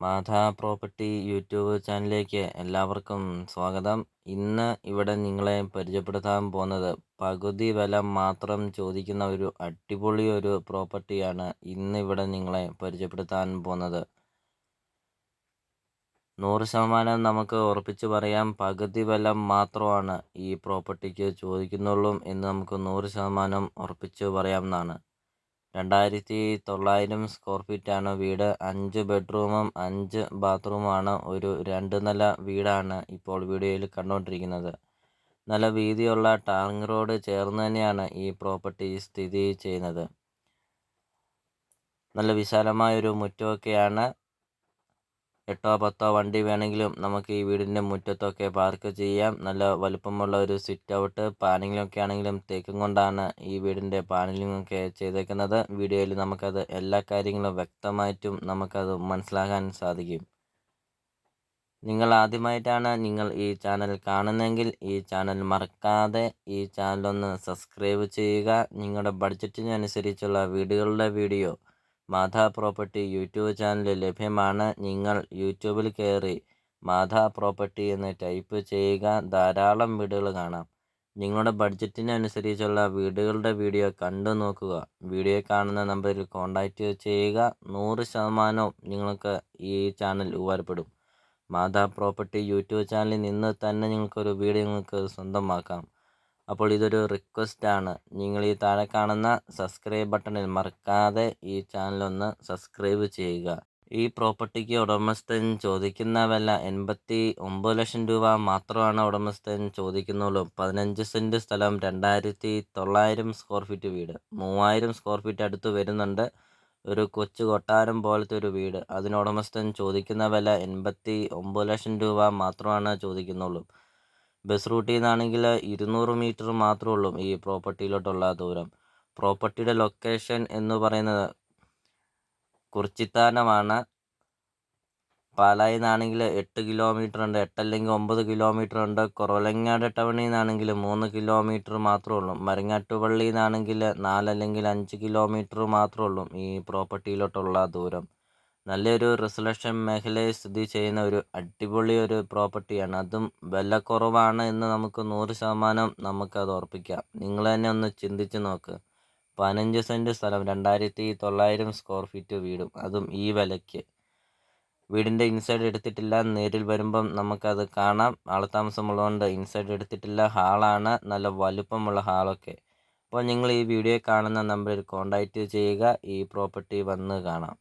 മാധാ property YouTube ചാനലിലേക്ക് എല്ലാവർക്കും സ്വാഗതം. ഇന്ന് ഇവിടെ നിങ്ങളെ പരിചയപ്പെടുത്താൻ പോകുന്നത് പകുതി വില മാത്രം ചോദിക്കുന്ന ഒരു അടിപൊളി ഒരു പ്രോപ്പർട്ടിയാണ് ഇന്ന് ഇവിടെ നിങ്ങളെ പരിചയപ്പെടുത്താൻ പോകുന്നത്. 100% നമുക്ക് ഉറപ്പിച്ച് പറയാം, പകുതി വില മാത്രമാണ് ഈ പ്രോപ്പർട്ടിക്ക് ചോദിക്കുന്നുള്ളൂ എന്ന് നമുക്ക് 100% ഉറപ്പിച്ച് പറയാവുന്നതാണ്. 2900 സ്ക്വയർ ഫീറ്റാണ് വീട്. 5 ബെഡ്റൂമും 5 ബാത്റൂമാണ് ഒരു 2 നില വീടാണ് ഇപ്പോൾ വീഡിയോയിൽ കണ്ടുകൊണ്ടിരിക്കുന്നത്. നല്ല വീതിയുള്ള ടാറിങ് റോഡ് ചേർന്ന് തന്നെയാണ് ഈ പ്രോപ്പർട്ടി സ്ഥിതി ചെയ്യുന്നത്. നല്ല വിശാലമായൊരു മുറ്റമൊക്കെയാണ്. 8-10 വണ്ടി വേണമെങ്കിലും നമുക്ക് ഈ വീടിൻ്റെ മുറ്റത്തൊക്കെ പാർക്ക് ചെയ്യാം. നല്ല വലുപ്പമുള്ള ഒരു സിറ്റ് ഔട്ട്, പാനലിങ്ങൊക്കെ ആണെങ്കിലും തേക്കും കൊണ്ടാണ് ഈ വീടിൻ്റെ പാനലിങ്ങൊക്കെ ചെയ്തേക്കുന്നത്. വീഡിയോയിൽ നമുക്കത് എല്ലാ കാര്യങ്ങളും വ്യക്തമായിട്ടും നമുക്കത് മനസ്സിലാക്കാൻ സാധിക്കും. നിങ്ങൾ ആദ്യമായിട്ടാണ് ഈ ചാനൽ കാണുന്നതെങ്കിൽ ഈ ചാനൽ മറക്കാതെ ഈ ചാനലൊന്ന് സബ്സ്ക്രൈബ് ചെയ്യുക. നിങ്ങളുടെ ബഡ്ജറ്റിനനുസരിച്ചുള്ള വീടുകളുടെ വീഡിയോ മാധാ പ്രോപ്പർട്ടി യൂട്യൂബ് ചാനലിൽ ലഭ്യമാണ്. നിങ്ങൾ യൂട്യൂബിൽ കയറി മാധാ പ്രോപ്പർട്ടി എന്ന് ടൈപ്പ് ചെയ്യുക. ധാരാളം വീടുകൾ കാണാം. നിങ്ങളുടെ ബഡ്ജറ്റിനനുസരിച്ചുള്ള വീടുകളുടെ വീഡിയോ കണ്ടു നോക്കുക. വീഡിയോ കാണുന്ന നമ്പറിൽ കോൺടാക്റ്റ് ചെയ്യുക. 100% നിങ്ങൾക്ക് ഈ ചാനൽ ഉപകാരപ്പെടും. മാധാ പ്രോപ്പർട്ടി യൂട്യൂബ് ചാനലിൽ നിന്ന് തന്നെ നിങ്ങൾക്കൊരു വീഡിയോ നിങ്ങൾക്ക് സ്വന്തമാക്കാം. അപ്പോൾ ഇതൊരു റിക്വസ്റ്റാണ്. നിങ്ങൾ ഈ താഴെ കാണുന്ന സബ്സ്ക്രൈബ് ബട്ടണിൽ മറക്കാതെ ഈ ചാനലൊന്ന് സബ്സ്ക്രൈബ് ചെയ്യുക. ഈ പ്രോപ്പർട്ടിക്ക് ഉടമസ്ഥൻ ചോദിക്കുന്ന വില 89 ലക്ഷം രൂപ മാത്രമാണ് ഉടമസ്ഥൻ ചോദിക്കുന്നുള്ളൂ. 15 സെൻറ്റ് സ്ഥലം, 2900 സ്ക്വയർ ഫീറ്റ് വീട്, 3000 സ്ക്വയർ ഫീറ്റ് അടുത്ത് വരുന്നുണ്ട്. ഒരു കൊച്ചു കൊട്ടാരം പോലത്തെ ഒരു വീട്. അതിന് ഉടമസ്ഥൻ ചോദിക്കുന്ന വില 89 ലക്ഷം രൂപ മാത്രമാണ് ചോദിക്കുന്നുള്ളൂ. ബസ് റൂട്ടിൽ നിന്നാണെങ്കിൽ 200 മീറ്റർ മാത്രമേ ഉള്ളൂ ഈ പ്രോപ്പർട്ടിയിലോട്ടുള്ള ദൂരം. പ്രോപ്പർട്ടിയുടെ ലൊക്കേഷൻ എന്ന് പറയുന്നത് കുറിച്ചിത്താനമാണ്. പാലായിൽ നിന്നാണെങ്കിൽ 8 കിലോമീറ്റർ ഉണ്ട്, 8 അല്ലെങ്കിൽ 9 കിലോമീറ്റർ ഉണ്ട്. കുറവലങ്ങാട് ടൗണിൽ നിന്നാണെങ്കിൽ 3 കിലോമീറ്റർ മാത്രമേ ഉള്ളൂ. മരങ്ങാട്ടുപള്ളിയിൽ നിന്നാണെങ്കിൽ 4 അല്ലെങ്കിൽ 5 കിലോമീറ്റർ മാത്രമേ ഉള്ളൂ ഈ പ്രോപ്പർട്ടിയിലോട്ടുള്ള ദൂരം. നല്ലൊരു റെസിഡൻഷ്യൽ മേഖലയിൽ സ്ഥിതി ചെയ്യുന്ന ഒരു അടിപൊളി ഒരു പ്രോപ്പർട്ടിയാണ്. അതും വില കുറവാണ് എന്ന് നമുക്ക് 100% നമുക്കത് ഉറപ്പിക്കാം. നിങ്ങൾ തന്നെ ഒന്ന് ചിന്തിച്ച് നോക്ക്. 15 സെൻറ്റ് സ്ഥലം, 2900 സ്ക്വയർ ഫീറ്റ് വീടും, അതും ഈ വിലയ്ക്ക്. വീടിൻ്റെ ഇൻസൈഡ് എടുത്തിട്ടില്ല. നേരിൽ വരുമ്പം നമുക്കത് കാണാം. ആൾതാമസമുള്ളതുകൊണ്ട് ഇൻസൈഡ് എടുത്തിട്ടില്ല. ഹാളാണ്, നല്ല വലുപ്പമുള്ള ഹാളൊക്കെ. അപ്പോൾ നിങ്ങൾ ഈ വീഡിയോ കാണുന്ന നമ്പറിൽ കോൺടാക്റ്റ് ചെയ്യുക. ഈ പ്രോപ്പർട്ടി വന്ന് കാണാം.